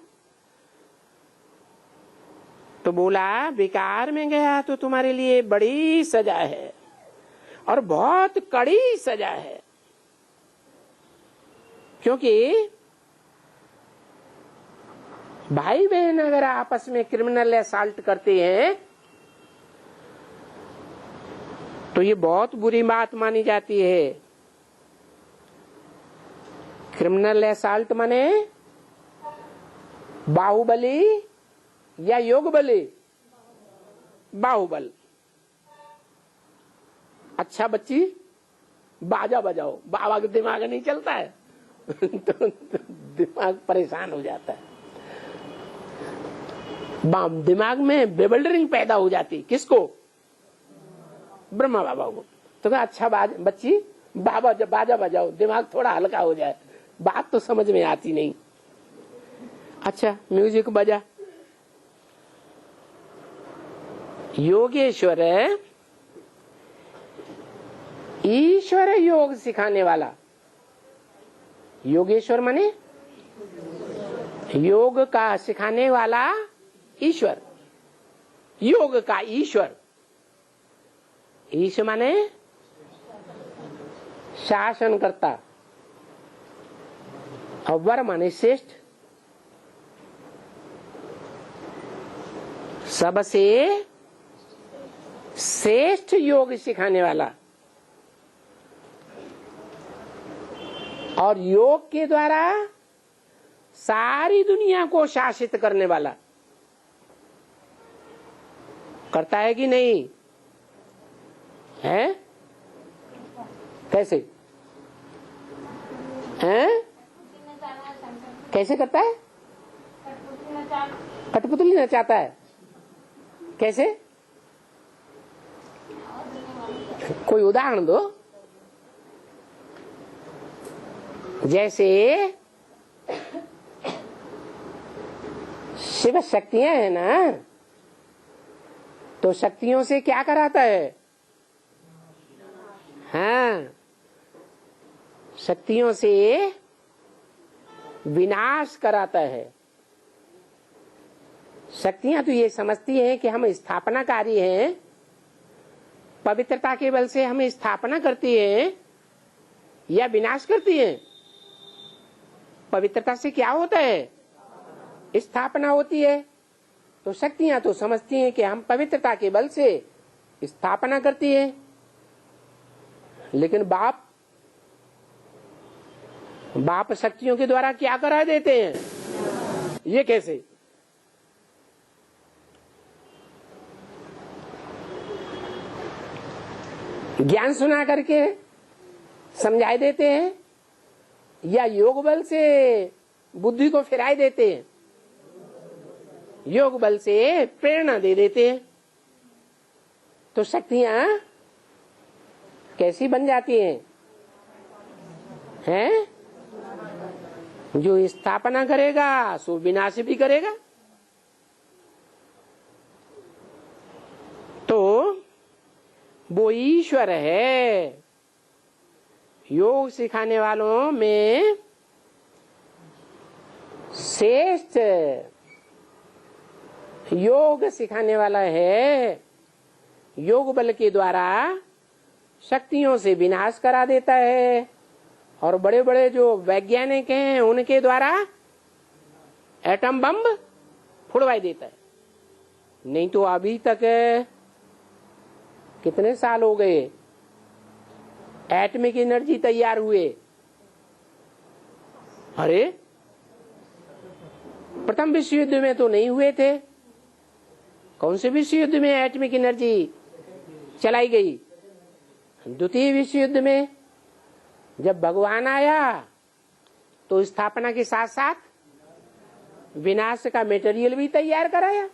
तो बोला विकार में गया तो तुम्हारे लिए बड़ी सजा है, और बहुत कड़ी सजा है। क्योंकि भाई बहन अगर आपस में क्रिमिनल असॉल्ट करते हैं तो ये बहुत बुरी बात मानी जाती है। क्रिमिनल असॉल्ट माने बाहुबली या योग बली? बाहुबल। अच्छा बच्ची, बाजा बजाओ, बाबा का दिमाग नहीं चलता है तो दिमाग परेशान हो जाता है। दिमाग में बेबल्डरिंग पैदा हो जाती। किसको? ब्रह्मा बाबा को। तो कहा अच्छा बच्ची बाबा जब बाजा बजाओ, दिमाग थोड़ा हल्का हो जाए। बात तो समझ में आती नहीं। अच्छा म्यूजिक बजा। योगेश्वर ईश्वर योग सिखाने वाला। योगेश्वर माने योग का सिखाने वाला ईश्वर। योग का ईश्वर। ईश माने शासन करता, और वर माने श्रेष्ठ। सबसे श्रेष्ठ योग सिखाने वाला, और योग के द्वारा सारी दुनिया को शासित करने वाला। करता है कि नहीं है? कैसे हैं? कैसे करता है? कठपुतली नचाता है। कैसे? कोई उदाहरण दो। जैसे शिव शक्तियां है ना, तो शक्तियों से क्या कराता है? हाँ, शक्तियों से विनाश कराता है। शक्तियां तो ये समझती हैं कि हम स्थापनाकारी हैं, पवित्रता के बल से हम स्थापना करती हैं या विनाश करती हैं। पवित्रता से क्या होता है? स्थापना होती है। तो शक्तियां तो समझती हैं कि हम पवित्रता के बल से स्थापना करती हैं, लेकिन बाप शक्तियों के द्वारा क्या करा देते हैं? ये कैसे? ज्ञान सुना करके समझाई देते हैं, या योग बल से बुद्धि को फिराई देते हैं? योग बल से प्रेरणा दे देते हैं। तो शक्तियां कैसी बन जाती हैं? हैं? जो स्थापना करेगा सो विनाश भी करेगा। तो वो ईश्वर है। योग सिखाने वालों में श्रेष्ठ योग सिखाने वाला है। योग बल के द्वारा शक्तियों से विनाश करा देता है, और बड़े बड़े जो वैज्ञानिक हैं उनके द्वारा एटम बम फुड़वाई देता है। नहीं तो अभी तक कितने साल हो गए एटमिक एनर्जी तैयार हुए? अरे प्रथम विश्व युद्ध में तो नहीं हुए थे। कौन से विश्व युद्ध में एटमिक एनर्जी चलाई गई? द्वितीय विश्व युद्ध में जब भगवान आया तो स्थापना के साथ साथ विनाश का मटेरियल भी तैयार कराया।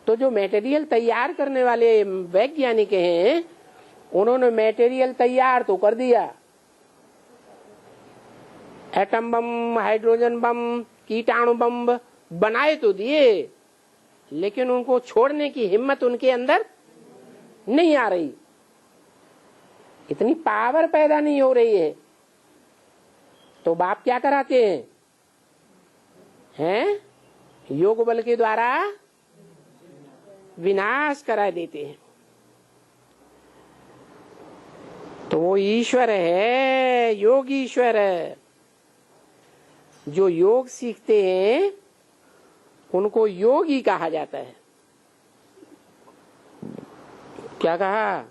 तो जो मटेरियल तैयार करने वाले वैज्ञानिक हैं उन्होंने मटेरियल तैयार तो कर दिया, एटम बम, हाइड्रोजन बम, कीटाणु बम बनाए तो दिए, लेकिन उनको छोड़ने की हिम्मत उनके अंदर नहीं आ रही। इतनी पावर पैदा नहीं हो रही है। तो बाप क्या कराते हैं? योग बल के द्वारा विनाश करा देते हैं। तो वो ईश्वर है, योग ईश्वर है। जो योग सीखते हैं उनको योगी कहा जाता है। क्या कहा?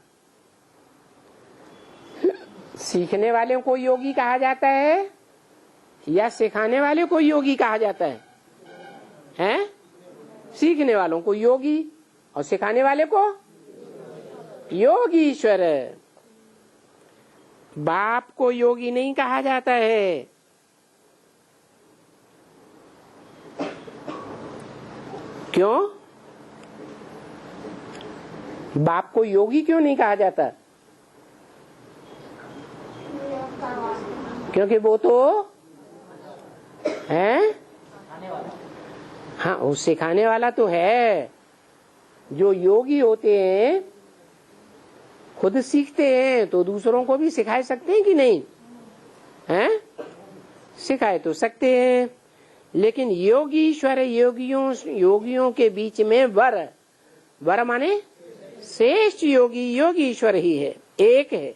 सीखने वाले को योगी कहा जाता है या सिखाने वाले को योगी कहा जाता है? हैं? सीखने वालों को योगी और सिखाने वाले को योगी ईश्वर। बाप को योगी नहीं कहा जाता है। क्यों? बाप को योगी क्यों नहीं कहा जाता? क्योंकि वो तो है, हाँ, वो सिखाने वाला तो है। जो योगी होते हैं खुद सीखते हैं तो दूसरों को भी सिखा सकते हैं कि नहीं? हैं? सिखाए तो सकते हैं, लेकिन योगी ईश्वर योगियों के बीच में वर माने श्रेष्ठ योगी योगी ईश्वर ही है, एक है।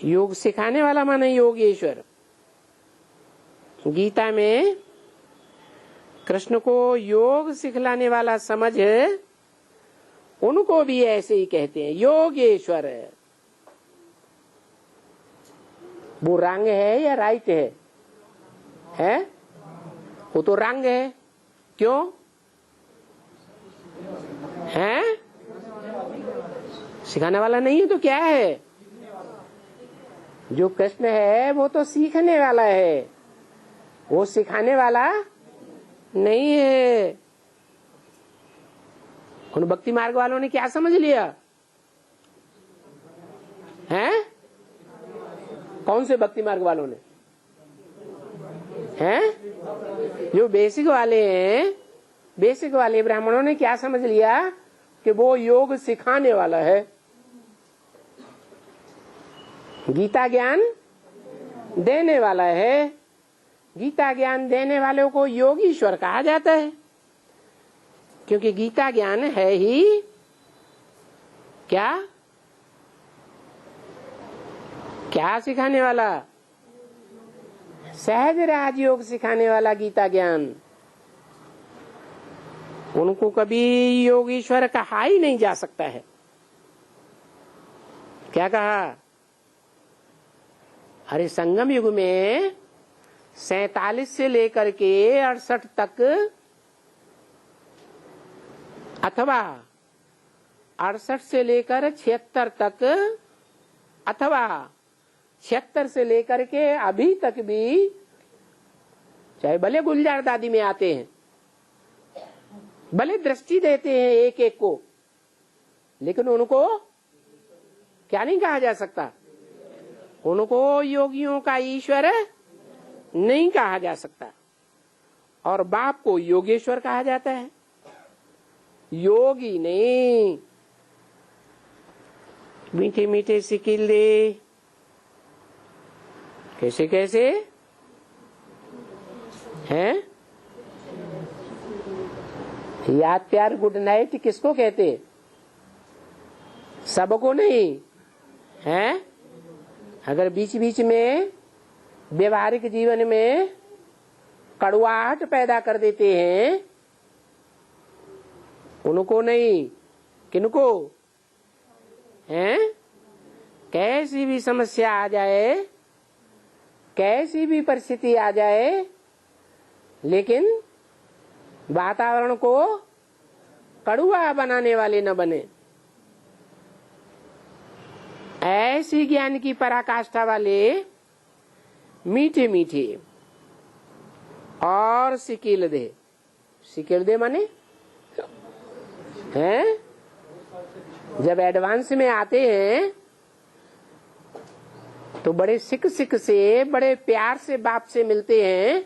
योग सिखाने वाला माने योगेश्वर। गीता में कृष्ण को योग सिखलाने वाला समझ उनको भी ऐसे ही कहते हैं, योगेश्वर। वो रंग है या राइट है? वो तो रंग है। क्यों है? सिखाने वाला नहीं है तो क्या है? जो कृष्ण है वो तो सीखने वाला है, वो सिखाने वाला नहीं है। उन भक्ति मार्ग वालों ने क्या समझ लिया है? कौन से भक्ति मार्ग वालों ने? हैं? जो बेसिक वाले हैं, बेसिक वाले ब्राह्मणों ने क्या समझ लिया कि वो योग सिखाने वाला है। गीता ज्ञान देने वाला है। गीता ज्ञान देने वालों को योगीश्वर कहा जाता है, क्योंकि गीता ज्ञान है ही क्या? क्या सिखाने वाला? सहज राजयोग सिखाने वाला गीता ज्ञान। उनको कभी योगीश्वर कहा ही नहीं जा सकता है। क्या कहा? अरे संगम युग में 47 से लेकर के 68 तक, अथवा 68 से लेकर 76 तक, अथवा 76 से लेकर के अभी तक भी, चाहे भले गुलजार दादी में आते हैं, भले दृष्टि देते हैं एक एक को, लेकिन उनको क्या नहीं कहा जा सकता? उनको योगियों का ईश्वर नहीं कहा जा सकता। और बाप को योगेश्वर कहा जाता है, योगी नहीं। मीठे मीठे सिकिल दे, कैसे कैसे हैं? याद प्यार गुड नाइट किसको कहते? सबको नहीं हैं। अगर बीच बीच में व्यवहारिक जीवन में कड़वाहट पैदा कर देते हैं, उनको नहीं, किनको? हैं? कैसी भी समस्या आ जाए, कैसी भी परिस्थिति आ जाए, लेकिन वातावरण को कड़वा बनाने वाले न बने। ऐसी ज्ञान की पराकाष्ठा वाले मीठे मीठे और सिकिल दे। सिकिल दे माने हैं? जब एडवांस में आते हैं तो बड़े सिक से, बड़े प्यार से बाप से मिलते हैं,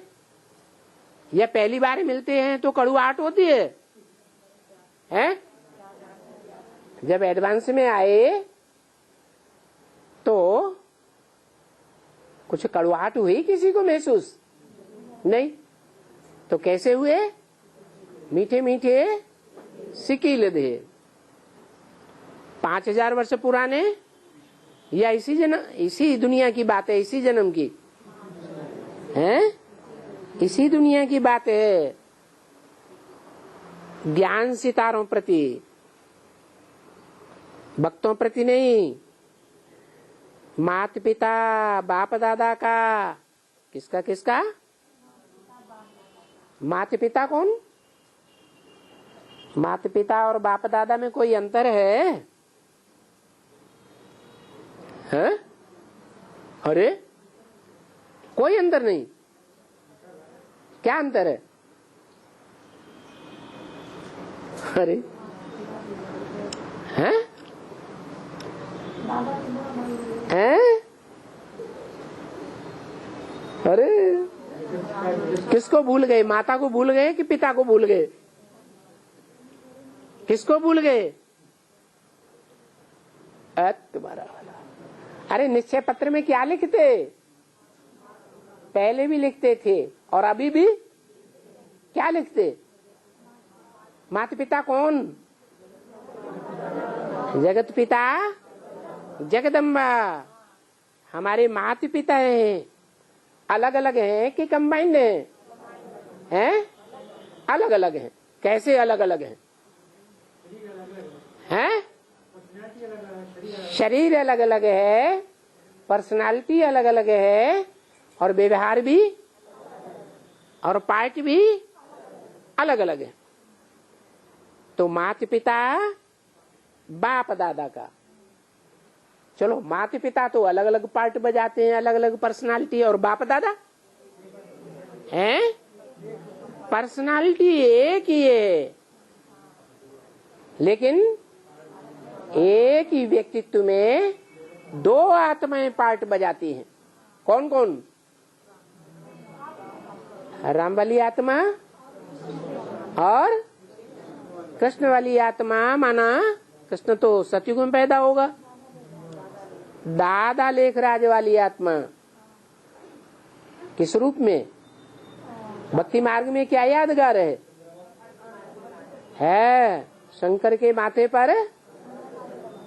या पहली बार मिलते हैं तो कड़ुआहट होती है? हैं? जब एडवांस में आए तो कुछ कड़ुआहट हुई किसी को महसूस नहीं? तो कैसे हुए? मीठे मीठे सिकिल दे। 5000 वर्ष पुराने, या इसी जन्म, इसी दुनिया की बात है, इसी जन्म की है, इसी दुनिया की बात है। ज्ञान सितारों प्रति, भक्तों प्रति नहीं। माता पिता बाप दादा का, किसका किसका? माता पिता कौन? माता पिता और बाप दादा में कोई अंतर है? हैं? अरे कोई अंतर नहीं। क्या अंतर है? अरे हैं? हैं? अरे किसको भूल गए? माता को भूल गए कि पिता को भूल गए? किसको भूल गए? तुम्हारा वाला। अरे निश्चय पत्र में क्या लिखते? पहले भी लिखते थे और अभी भी क्या लिखते? माता पिता कौन? जगत पिता जगदम्बा। हमारे माता पिता हैं, अलग अलग हैं कि कंबाइंड हैं? हैं? अलग अलग हैं। कैसे अलग अलग हैं? हैं? शरीर अलग अलग है, पर्सनालिटी अलग अलग है, और व्यवहार भी और पार्ट भी अलग अलग है। तो माता पिता बाप दादा का, चलो माता पिता तो अलग अलग पार्ट बजाते हैं, अलग अलग पर्सनालिटी, और बाप दादा हैं? पर्सनालिटी एक ही है, लेकिन एक ही व्यक्तित्व में दो आत्माएं पार्ट बजाती हैं। कौन कौन? राम वाली आत्मा और कृष्ण वाली आत्मा। माना कृष्ण तो सतयुग में पैदा होगा। दादा लेखराज वाली आत्मा किस रूप में? भक्ति मार्ग में क्या यादगार है? शंकर के माथे पर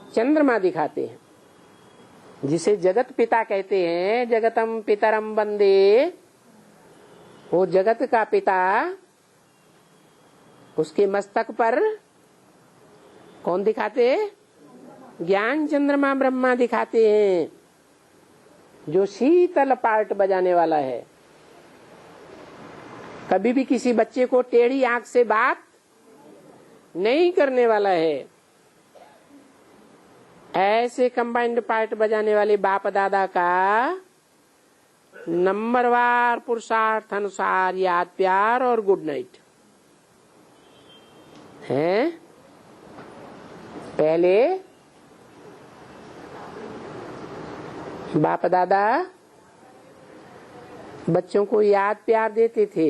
चंद्रमा दिखाते हैं, जिसे जगत पिता कहते हैं। जगतम पितरम वंदे, वो जगत का पिता, उसके मस्तक पर कौन दिखाते? ज्ञान चंद्रमा ब्रह्मा दिखाते हैं, जो शीतल पार्ट बजाने वाला है। कभी भी किसी बच्चे को टेढ़ी आंख से बात नहीं करने वाला है। ऐसे कंबाइंड पार्ट बजाने वाले बाप दादा का नंबरवार पुरुषार्थ अनुसार याद प्यार और गुड नाइट है। पहले बाप दादा बच्चों को याद प्यार देते थे,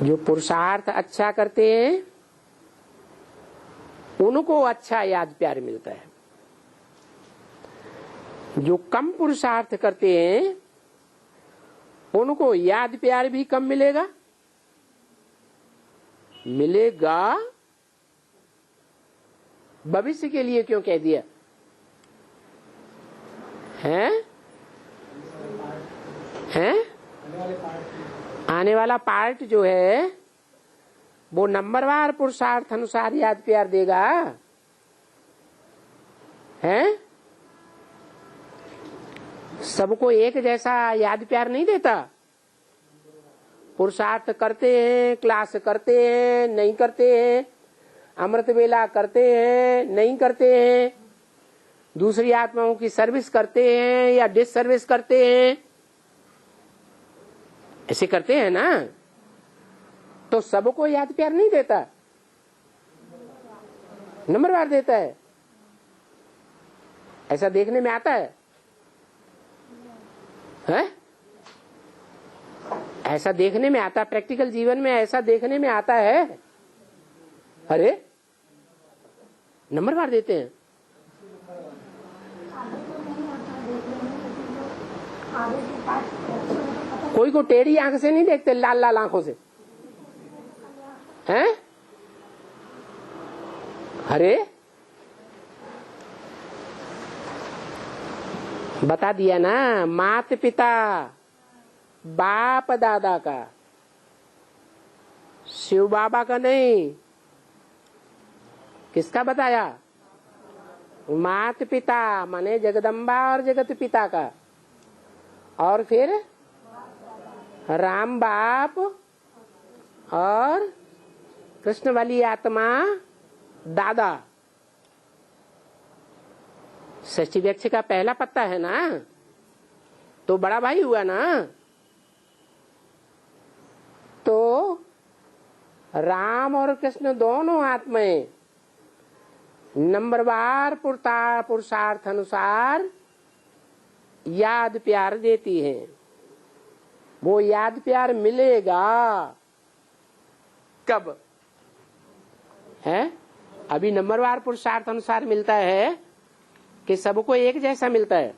जो पुरुषार्थ अच्छा करते हैं उनको अच्छा याद प्यार मिलता है, जो कम पुरुषार्थ करते हैं उनको याद प्यार भी कम मिलेगा। भविष्य के लिए क्यों कह दिया है? आने वाला पार्ट जो है वो नंबरवार पुरुषार्थ अनुसार याद प्यार देगा है? सबको एक जैसा याद प्यार नहीं देता। पुरुषार्थ करते हैं, क्लास करते हैं, नहीं करते हैं, अमृत वेला करते हैं, नहीं करते हैं, दूसरी आत्माओं की सर्विस करते हैं या डिस सर्विस करते हैं, ऐसे करते हैं ना। तो सबको याद प्यार नहीं देता, नंबरवार देता है। ऐसा देखने में आता है? ऐसा देखने में आता, प्रैक्टिकल जीवन में ऐसा देखने में आता है। अरे नंबरवार देते हैं। कोई को टेढ़ी आंख से नहीं देखते, लाल लाल आंखों से हैं? अरे बता दिया ना, माता पिता बाप दादा का, शिव बाबा का नहीं। किसका बताया? माता पिता माने जगदम्बा और जगत पिता का, और फिर राम बाप और कृष्ण वाली आत्मा दादा। षष्ठी वृक्ष का पहला पत्ता है ना, तो बड़ा भाई हुआ ना। तो राम और कृष्ण दोनों आत्माएं नंबरवार पुरुषार्थ अनुसार याद प्यार देती हैं। वो याद प्यार मिलेगा कब है? अभी नंबरवार पुरुषार्थ अनुसार मिलता है कि सबको एक जैसा मिलता है?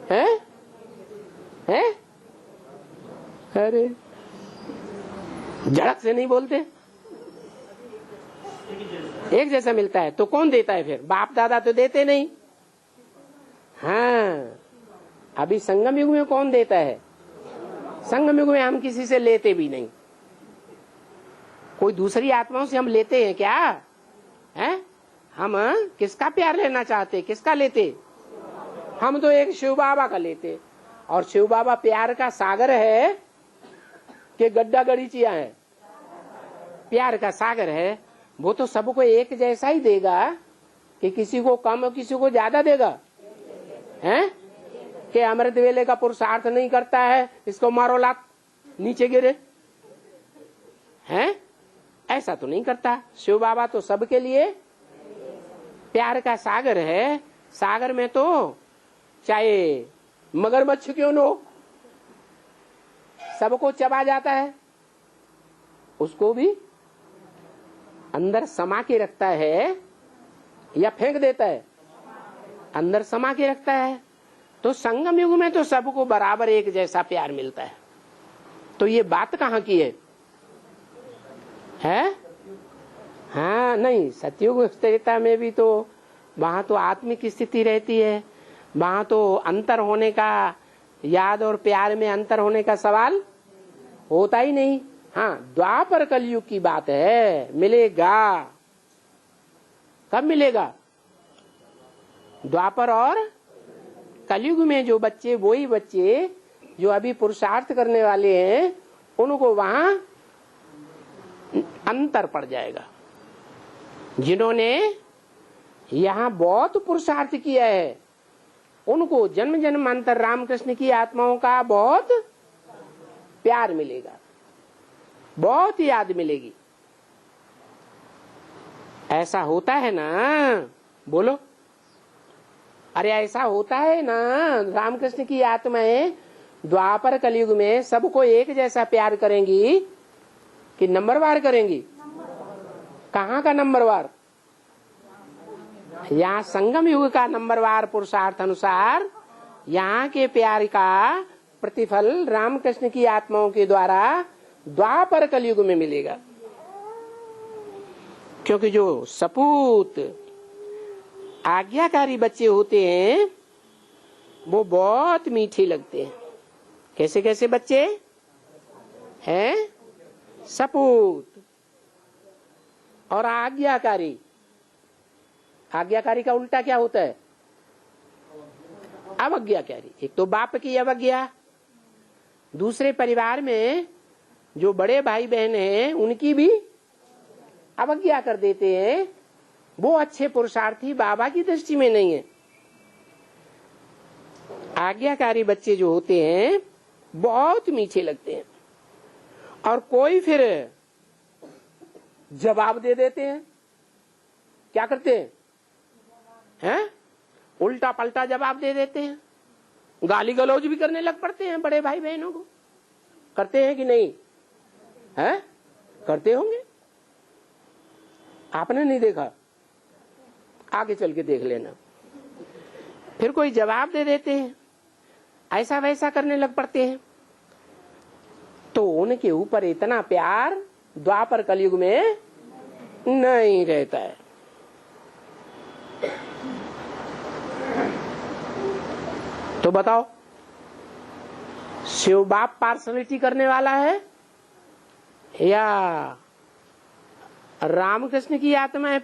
हैं? अरे झड़क से नहीं बोलते। एक जैसा मिलता है तो कौन देता है फिर? बाप दादा तो देते नहीं। हाँ, अभी संगम युग में कौन देता है? संगम युग में हम किसी से लेते भी नहीं। कोई दूसरी आत्माओं से हम लेते हैं क्या? हैं? हम किसका प्यार लेना चाहते, किसका लेते? हम तो एक शिव बाबा का लेते। और शिव बाबा प्यार का सागर है कि गड्ढा गड़ीचिया है? प्यार का सागर है। वो तो सबको एक जैसा ही देगा कि किसी को कम और किसी को ज्यादा देगा? हैं? कि अमृत वेले का पुरुषार्थ नहीं करता है, इसको मारो लात, नीचे गिरे, हैं? ऐसा तो नहीं करता। शिव बाबा तो सबके लिए प्यार का सागर है। सागर में तो चाहे मगरमच्छ क्यों न हो, सबको चबा जाता है, उसको भी अंदर समा के रखता है या फेंक देता है? अंदर समा के रखता है। तो संगम युग में तो सबको बराबर एक जैसा प्यार मिलता है। तो ये बात कहाँ की है? हाँ, नहीं, सतयुग त्रेता में भी तो वहां तो आत्मिक स्थिति रहती है, वहां तो अंतर होने का, याद और प्यार में अंतर होने का सवाल होता ही नहीं। हाँ, द्वापर कलयुग की बात है, मिलेगा। कब मिलेगा? द्वापर और कलयुग में जो बच्चे, वही बच्चे जो अभी पुरुषार्थ करने वाले हैं, उनको वहां अंतर पड़ जाएगा। जिन्होंने यहाँ बहुत पुरुषार्थ किया है, उनको जन्म जन्मांतर रामकृष्ण की आत्माओं का बहुत प्यार मिलेगा। बहुत याद मिलेगी। ऐसा होता है ना, बोलो, अरे ऐसा होता है ना। रामकृष्ण की आत्माएं द्वापर कलयुग में सबको एक जैसा प्यार करेंगी कि नंबरवार करेंगी? कहाँ का नंबरवार? यहाँ संगम युग का नंबरवार पुरुषार्थ अनुसार यहाँ के प्यार का प्रतिफल रामकृष्ण की आत्माओं के द्वारा द्वापर कलयुग में मिलेगा। क्योंकि जो सपूत आज्ञाकारी बच्चे होते हैं वो बहुत मीठे लगते हैं। कैसे कैसे बच्चे हैं? सपूत और आज्ञाकारी। आज्ञाकारी का उल्टा क्या होता है? अवज्ञाकारी। एक तो बाप की अवज्ञा, दूसरे परिवार में जो बड़े भाई बहन हैं उनकी भी अवज्ञा कर देते हैं। वो अच्छे पुरुषार्थी बाबा की दृष्टि में नहीं है। आज्ञाकारी बच्चे जो होते हैं बहुत मीठे लगते हैं। और कोई फिर जवाब दे देते हैं। क्या करते हैं? उल्टा पलटा जवाब दे देते हैं। गाली गलौज भी करने लग पड़ते हैं बड़े भाई बहनों को। करते हैं कि नहीं? हैं? करते होंगे, आपने नहीं देखा, आगे चल के देख लेना। फिर कोई जवाब दे देते हैं, ऐसा वैसा करने लग पड़ते हैं। तो उनके ऊपर इतना प्यार द्वापर कलयुग में नहीं रहता है। तो बताओ, शिव बाप पार्सलिटी करने वाला है या रामकृष्ण की आत्मा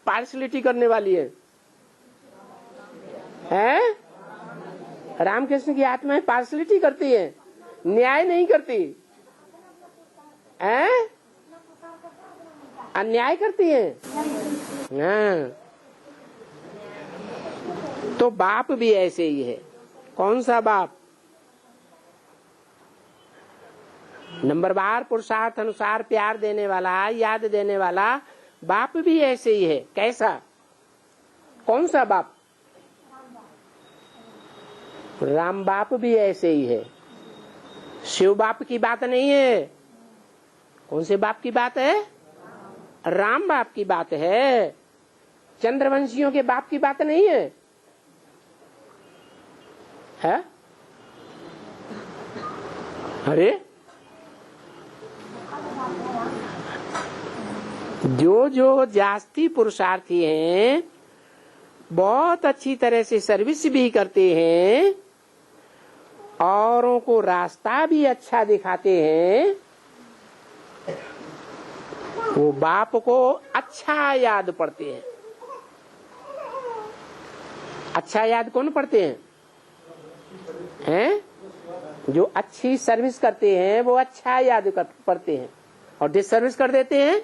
पार्सलिटी करने वाली है? हैं? रामकृष्ण की आत्मा पार्सलिटी करती है, न्याय नहीं करती है, अन्याय करती है। हाँ। तो बाप भी ऐसे ही है। कौन सा बाप? नंबरवार पुरुषार्थ अनुसार प्यार देने वाला, याद देने वाला बाप भी ऐसे ही है। कैसा? कौन सा बाप? राम बाप भी ऐसे ही है। शिव बाप की बात नहीं है। कौन से बाप की बात है? राम बाप की बात है। चंद्रवंशियों के बाप की बात नहीं है, है? अरे जो जो जास्ती पुरुषार्थी हैं, बहुत अच्छी तरह से सर्विस भी करते हैं, औरों को रास्ता भी अच्छा दिखाते हैं, वो बाप को अच्छा याद पढ़ते हैं। अच्छा याद कौन पढ़ते हैं? हैं? जो अच्छी सर्विस करते हैं वो अच्छा याद पढ़ते हैं, और डिसर्विस कर देते हैं,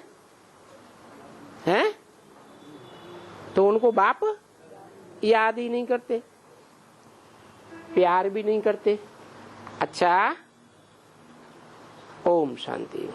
हैं? तो उनको बाप याद ही नहीं करते, प्यार भी नहीं करते। अच्छा, ओम शांति।